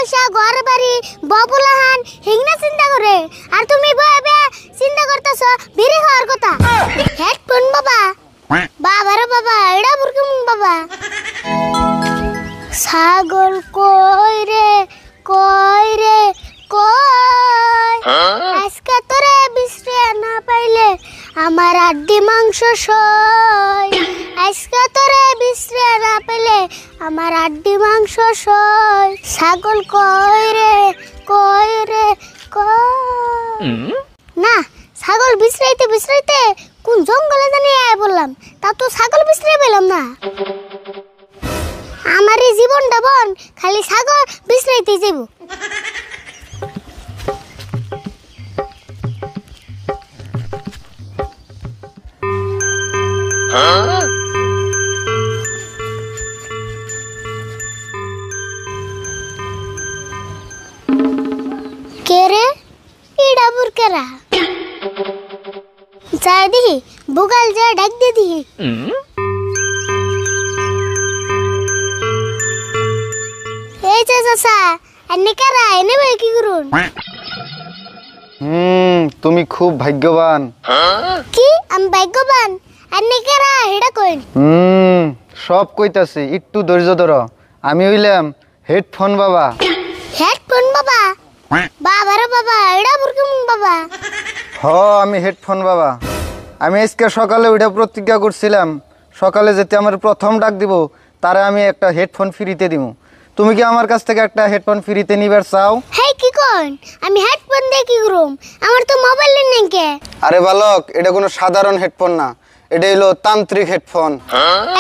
পয়সা ঘর বাড়ি ববুলাহান হিংনা চিন্তা করে আর তুমি বয়ে চিন্তা করতেছো বিড়ি খাওয়ার কথা হেডফোন বাবা বাবা রে বাবা এটা বুরকুম বাবা ছাগল কই রে কই আজকে তোরে বিশ্রে না পাইলে আমার আড্ডি মাংস সয় আজকে তোরে বিশ্রে না পাইলে আমার আড্ডি মাংস সয় ছাগল কই রে না ছাগল বিশ্রাইতে কোন জঙ্গলে জানি আয় বললাম তা তো ছাগল বিশ্রে পেলাম না আমার এই জীবনটা বন খালি ছাগল বিশ্রাইতে যাব কেরে ইডা বুরকেরা যাই দিহি বুগাল যা ডাক দে দিহি এই যে চাচা এনে কারা এনে ভাই কি করুন তুমি খুব ভাগ্যবান কি আমি ভাগ্যবান এনে কারা হেডা কইন সব কইতাছি একটু ধৈর্য ধরো আমি হইলাম হেডফোন বাবা হেডফোন বাবা বাবা রে বাবা এডা বুরকুম বাবা আমি হেডফোন বাবা আমি আজকে সকালে ওইটা প্রতিজ্ঞা করছিলাম সকালে যেতে আমার প্রথম ডাক দিব তারে আমি একটা হেডফোন ফ্রিতে দিব তুমি কি আমার কাছ থেকে একটা হেডফোন ফ্রিতে নিবার চাও হেই কি কোন আমি হেডফোন দিয়ে কি করুম আমার তো মোবাইল নেই কে আরে বালক এটা কোনো সাধারণ হেডফোন না এটা হলো তান্ত্রিক হেডফোন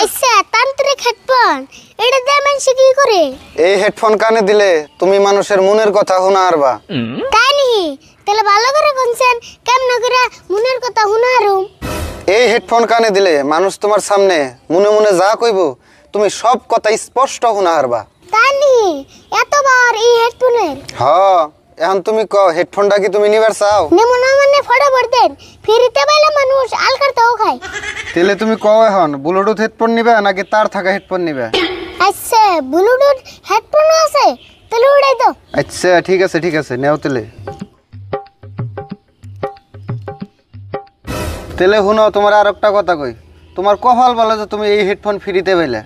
আচ্ছা তান্ত্রিক হেডফোন এটা দিয়ে মানুষ কি করে এই হেডফোন কানে দিলে তুমি মানুষের মনের কথা শোনা পারবা তাই নি তাহলে ভালো করে কোনছেন কেমন করে মনের কথা শোনা আরুম এই হেডফোন কানে দিলে মানুষ তোমার সামনে মনে মনে যা কইব তুমি সব কথা স্পষ্ট শোনা পারবা তাই নি এতবার এই হেডফোনের এখন তুমি কও হেডফোনটা কি তুমি নিবার চাও নেমো না মানে ফটাফট দেন ফ্রিতে পাইলে মানুষ আলকারটাও খায় তাহলে তুমি কও এখন ব্লুটুথ হেডফোন নিবে নাকি তার থাকা হেডফোন নিবে আচ্ছা ব্লুটুথ হেডফোন আছে তাহলে উড়াই দাও আচ্ছা ঠিক আছে নেও তেলে শুনো তোমার আর একটা কথা কই তোমার কপাল বলে যে তুমি এই হেডফোন ফ্রিতে পাইলে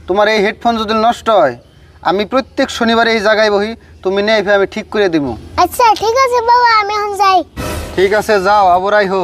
তোমার এই হেডফোন যদি নষ্ট হয় আমি প্রত্যেক শনিবারে এই জায়গায় বহি তুমি নেই আমি ঠিক করে দিব আচ্ছা ঠিক আছে বাবা আমি এখন যাই ঠিক আছে যাও আবরাই হো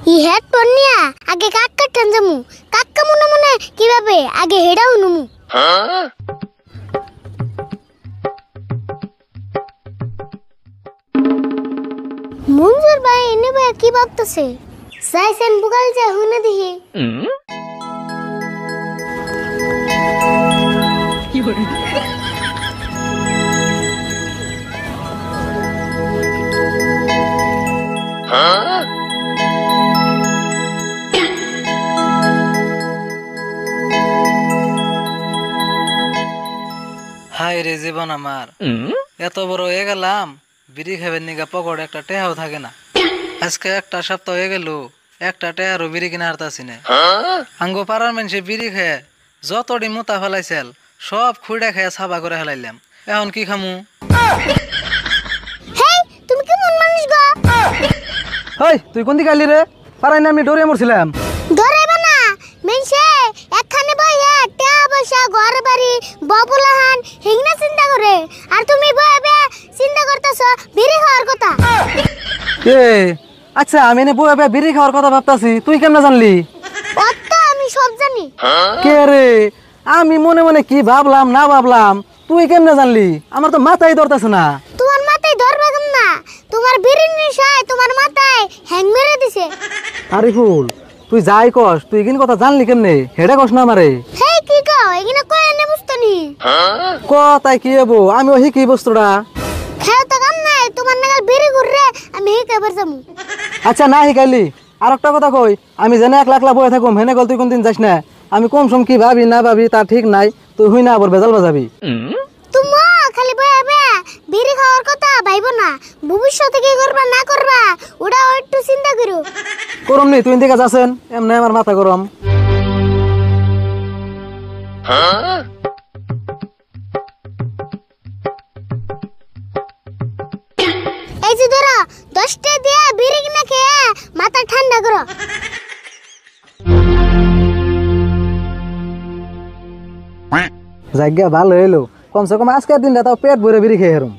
এই হেডফোন নিয়া আগে কাক্কা টানজামু কাক্কা মনে মনে কিভাবে আগে হেডাও নুমু মঞ্জুর ভাই এনে ভাই কি ভাবতেছে যাইছেন বুগাল যা হুনে দিহি কি হরে হাই রে জীবন আমার এত বড় হয়ে গেলাম বিড়ি খাবেন নিগা পকড় একটা টেহাও থাকে না আজকে একটা সপ্তাহ হয়ে গেল একটা টেহারও বিড়ি কিনা হারতাছি না আঙ্গো পাড়ার মানুষে বিড়ি খেয়ে যতটি মোতা ফেলাইছিল সব খুঁড়া খেয়ে সাবা করে ফেলাইলাম এখন কি খামু হেই তুমি কি মন মানুষ গো হেই তুই কোন দিকে আইলি রে পারাই না আমি ডরে মরছিলাম ধরেবা না মেনসে একখানে বইয়া টেয়া পয়সা ঘর বাড়ি ববুলাহান হিংনা চিন্তা করে আর তুমি বয়ে চিন্তা করতেছো বিড়ি খাওয়ার কথা এ আচ্ছা আমি এনে বয়ে বিড়ি খাওয়ার কথা ভাবতাছি তুই কেমনে জানলি অত আমি সব জানি কে রে আমি মনে মনে কি ভাবলাম না ভাবলাম তুই কেমনে জানলি আমার তো মাথায় ধরতেছে না তোমার মাথায় ধরবে কেন না তোমার বিড়ির নেশায় তোমার মাথায় হ্যাং মেরে দিছে আরে ফুল তুই যাই কস তুই এখানে কথা জানলি কেমনে হেডা কস না আমারে হেই কি কও এখানে কই এনে বুঝতনি কথাই কি হবো আমি ওই কি বস্তুটা খেও তো কাম নাই তোমার নাগাল বিড়ি ঘুররে আবার যামু। আচ্ছা না শিখাইলি আর একটা কথা কই, আমি জেনে একলা একলা বয়ে থাকুম হেনে গল তুই কোনদিন যাস না। আমি কম সম কি ভাবি না ভাবি তা ঠিক নাই, তুই হুই না আবার বেজাল বাজাবি। তুমি খালি বয়ে বে বিড়ি খাওয়ার কথা ভাইবো না, ভবিষ্যতে কি করবা না করবা ওটাও একটু চিন্তা করো। করম নি তুই দিকে যাচ্ছেন এমনি আমার মাথা গরম। এই যে ধরো 10টা দিয়ে বিড়ি কিনা খেয়ে মাথা ঠান্ডা করো। জায়গা ভালো হইলো, কমসে কম আজকের দিনটা তাও পেট ভরে বিড়ি খেয়ে হেরুম।